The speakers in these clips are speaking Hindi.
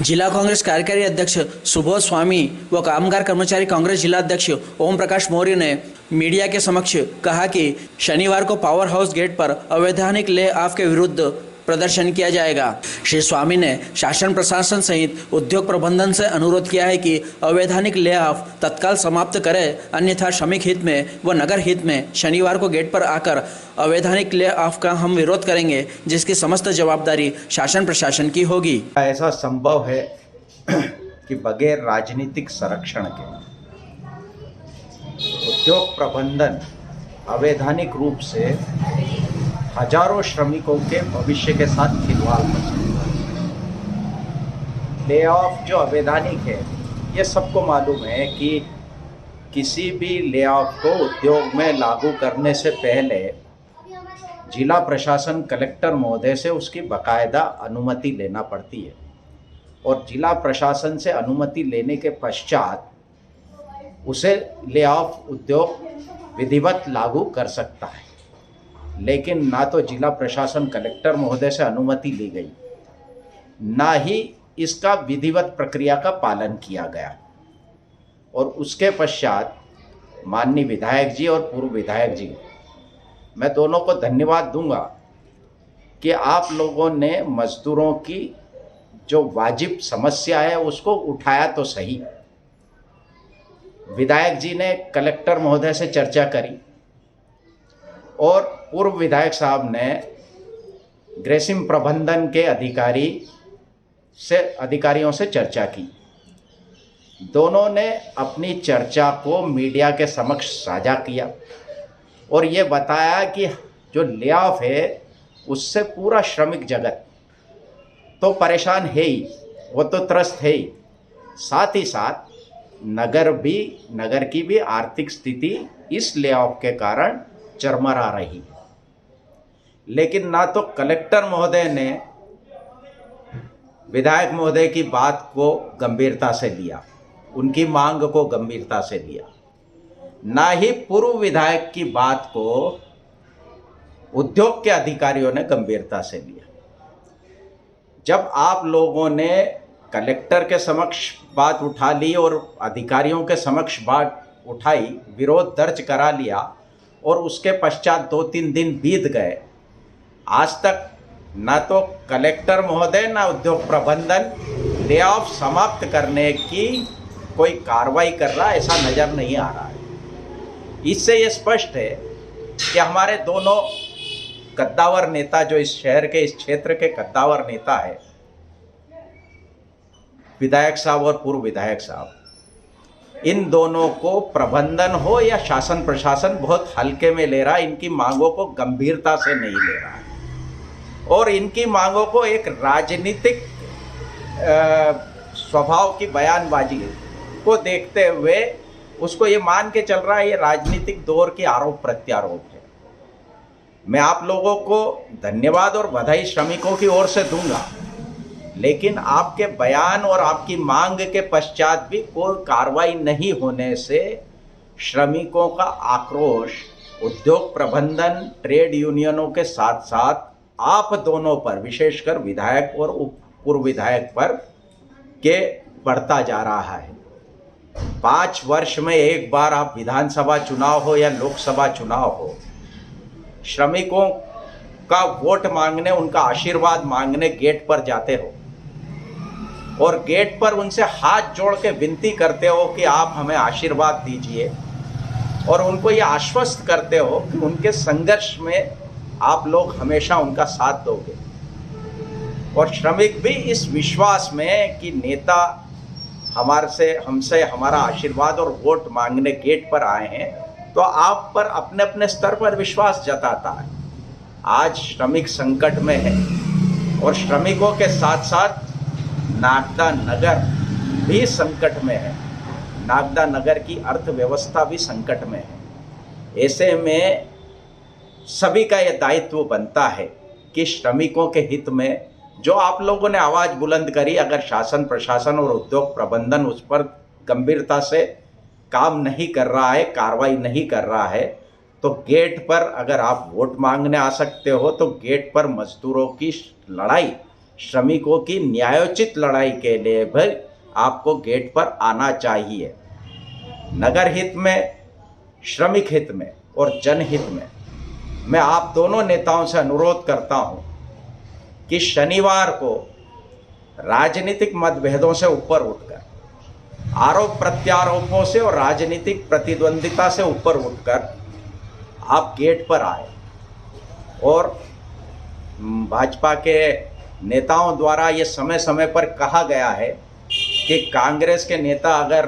जिला कांग्रेस कार्यकारी अध्यक्ष सुबोध स्वामी व कामगार कर्मचारी कांग्रेस जिला अध्यक्ष ओम प्रकाश मौर्य ने मीडिया के समक्ष कहा कि शनिवार को पावर हाउस गेट पर अवैधानिक ले ऑफ के विरुद्ध प्रदर्शन किया जाएगा। श्री स्वामी ने शासन प्रशासन सहित उद्योग प्रबंधन से अनुरोध किया है कि अवैधानिक ले ऑफ तत्काल समाप्त करें, अन्यथा श्रमिक हित में व नगर हित में शनिवार को गेट पर आकर अवैधानिक ले ऑफ का हम विरोध करेंगे, जिसकी समस्त जवाबदारी शासन प्रशासन की होगी। ऐसा संभव है कि बगैर राजनीतिक संरक्षण के उद्योग प्रबंधन अवैधानिक रूप से हजारों श्रमिकों के भविष्य के साथ खिलवाड़ कर सकता है। ले ऑफ जो अवैधानिक है, ये सबको मालूम है कि किसी भी ले ऑफ को उद्योग में लागू करने से पहले जिला प्रशासन कलेक्टर महोदय से उसकी बाकायदा अनुमति लेना पड़ती है और जिला प्रशासन से अनुमति लेने के पश्चात उसे ले ऑफ उद्योग विधिवत लागू कर सकता है। लेकिन ना तो जिला प्रशासन कलेक्टर महोदय से अनुमति ली गई, ना ही इसका विधिवत प्रक्रिया का पालन किया गया और उसके पश्चात माननीय विधायक जी और पूर्व विधायक जी, मैं दोनों को धन्यवाद दूंगा कि आप लोगों ने मजदूरों की जो वाजिब समस्या है उसको उठाया तो सही। विधायक जी ने कलेक्टर महोदय से चर्चा करी और पूर्व विधायक साहब ने ग्रेसिम प्रबंधन के अधिकारियों से चर्चा की। दोनों ने अपनी चर्चा को मीडिया के समक्ष साझा किया और ये बताया कि जो ले ऑफ है उससे पूरा श्रमिक जगत तो परेशान है ही, वो तो त्रस्त है ही, साथ ही साथ नगर की भी आर्थिक स्थिति इस ले ऑफ के कारण चरमरा रही। लेकिन ना तो कलेक्टर महोदय ने विधायक महोदय की बात को गंभीरता से लिया, उनकी मांग को गंभीरता से लिया, ना ही पूर्व विधायक की बात को उद्योग के अधिकारियों ने गंभीरता से लिया। जब आप लोगों ने कलेक्टर के समक्ष बात उठा ली और अधिकारियों के समक्ष बात उठाई, विरोध दर्ज करा लिया और उसके पश्चात 2-3 दिन बीत गए, आज तक न तो कलेक्टर महोदय न उद्योग प्रबंधन ले ऑफ समाप्त करने की कोई कार्रवाई कर रहा ऐसा नज़र नहीं आ रहा है। इससे ये स्पष्ट है कि हमारे दोनों कद्दावर नेता, जो इस शहर के, इस क्षेत्र के कद्दावर नेता है, विधायक साहब और पूर्व विधायक साहब, इन दोनों को प्रबंधन हो या शासन प्रशासन बहुत हल्के में ले रहा है, इनकी मांगों को गंभीरता से नहीं ले रहा है और इनकी मांगों को एक राजनीतिक स्वभाव की बयानबाजी को देखते हुए उसको ये मान के चल रहा है ये राजनीतिक दौर के आरोप प्रत्यारोप है। मैं आप लोगों को धन्यवाद और बधाई श्रमिकों की ओर से दूंगा, लेकिन आपके बयान और आपकी मांग के पश्चात भी कोई कार्रवाई नहीं होने से श्रमिकों का आक्रोश उद्योग प्रबंधन, ट्रेड यूनियनों के साथ साथ आप दोनों पर, विशेषकर विधायक और पूर्व विधायक पर के बढ़ता जा रहा है। 5 वर्ष में एक बार आप विधानसभा चुनाव हो या लोकसभा चुनाव हो, श्रमिकों का वोट मांगने, उनका आशीर्वाद मांगने गेट पर जाते हो और गेट पर उनसे हाथ जोड़ के विनती करते हो कि आप हमें आशीर्वाद दीजिए और उनको ये आश्वस्त करते हो कि उनके संघर्ष में आप लोग हमेशा उनका साथ दोगे। और श्रमिक भी इस विश्वास में कि नेता हमसे हमारा आशीर्वाद और वोट मांगने गेट पर आए हैं, तो आप पर अपने अपने स्तर पर विश्वास जताता है। आज श्रमिक संकट में है और श्रमिकों के साथ साथ नागदा नगर भी संकट में है, नागदा नगर की अर्थव्यवस्था भी संकट में है। ऐसे में सभी का यह दायित्व बनता है कि श्रमिकों के हित में जो आप लोगों ने आवाज़ बुलंद करी, अगर शासन प्रशासन और उद्योग प्रबंधन उस पर गंभीरता से काम नहीं कर रहा है, कार्रवाई नहीं कर रहा है, तो गेट पर अगर आप वोट मांगने आ सकते हो तो गेट पर मजदूरों की लड़ाई श्रमिकों की न्यायोचित लड़ाई के लिए भी आपको गेट पर आना चाहिए। नगर हित में, श्रमिक हित में और जनहित में मैं आप दोनों नेताओं से अनुरोध करता हूं कि शनिवार को राजनीतिक मतभेदों से ऊपर उठकर, आरोप प्रत्यारोपों से और राजनीतिक प्रतिद्वंदिता से ऊपर उठकर आप गेट पर आए। और भाजपा के नेताओं द्वारा ये समय समय पर कहा गया है कि कांग्रेस के नेता अगर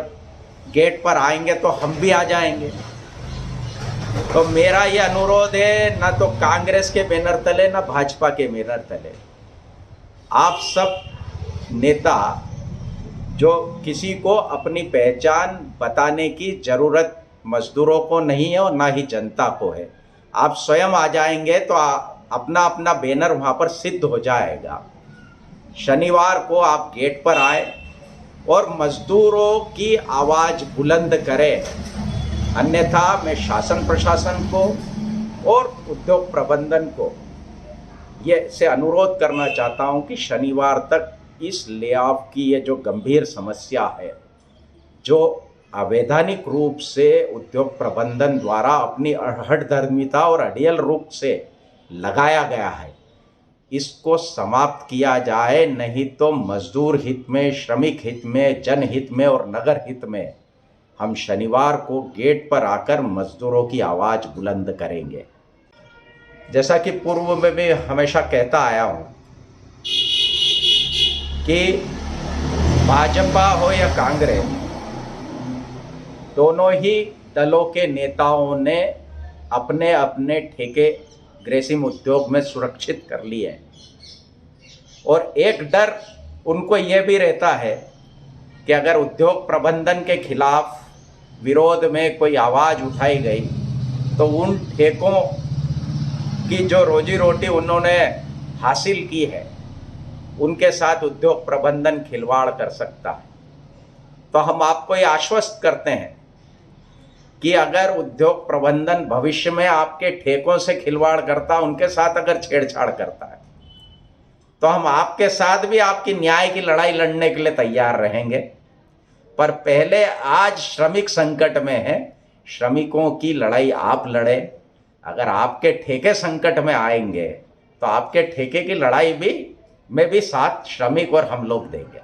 गेट पर आएंगे तो हम भी आ जाएंगे। तो मेरा ये अनुरोध है, ना तो कांग्रेस के बैनर तले ना भाजपा के बैनर तले, आप सब नेता जो किसी को अपनी पहचान बताने की जरूरत मजदूरों को नहीं है और ना ही जनता को है, आप स्वयं आ जाएंगे तो अपना अपना बैनर वहाँ पर सिद्ध हो जाएगा। शनिवार को आप गेट पर आए और मजदूरों की आवाज़ बुलंद करें, अन्यथा मैं शासन प्रशासन को और उद्योग प्रबंधन को ये से अनुरोध करना चाहता हूँ कि शनिवार तक इस ले ऑफ की ये जो गंभीर समस्या है, जो अवैधानिक रूप से उद्योग प्रबंधन द्वारा अपनी हठधर्मिता और अड़ियल रूप से लगाया गया है, इसको समाप्त किया जाए। नहीं तो मजदूर हित में, श्रमिक हित में, जनहित में और नगर हित में हम शनिवार को गेट पर आकर मजदूरों की आवाज़ बुलंद करेंगे। जैसा कि पूर्व में भी हमेशा कहता आया हूँ कि भाजपा हो या कांग्रेस, दोनों ही दलों के नेताओं ने अपने अपने ठेके ग्रेसिम उद्योग में सुरक्षित कर लिए हैं। और एक डर उनको ये भी रहता है कि अगर उद्योग प्रबंधन के खिलाफ विरोध में कोई आवाज़ उठाई गई तो उन ठेकों की जो रोजी रोटी उन्होंने हासिल की है उनके साथ उद्योग प्रबंधन खिलवाड़ कर सकता है। तो हम आपको ये आश्वस्त करते हैं कि अगर उद्योग प्रबंधन भविष्य में आपके ठेकों से खिलवाड़ करता, उनके साथ अगर छेड़छाड़ करता है, तो हम आपके साथ भी आपकी न्याय की लड़ाई लड़ने के लिए तैयार रहेंगे। पर पहले आज श्रमिक संकट में है, श्रमिकों की लड़ाई आप लड़े। अगर आपके ठेके संकट में आएंगे तो आपके ठेके की लड़ाई भी में भी साथ श्रमिक और हम लोग देंगे।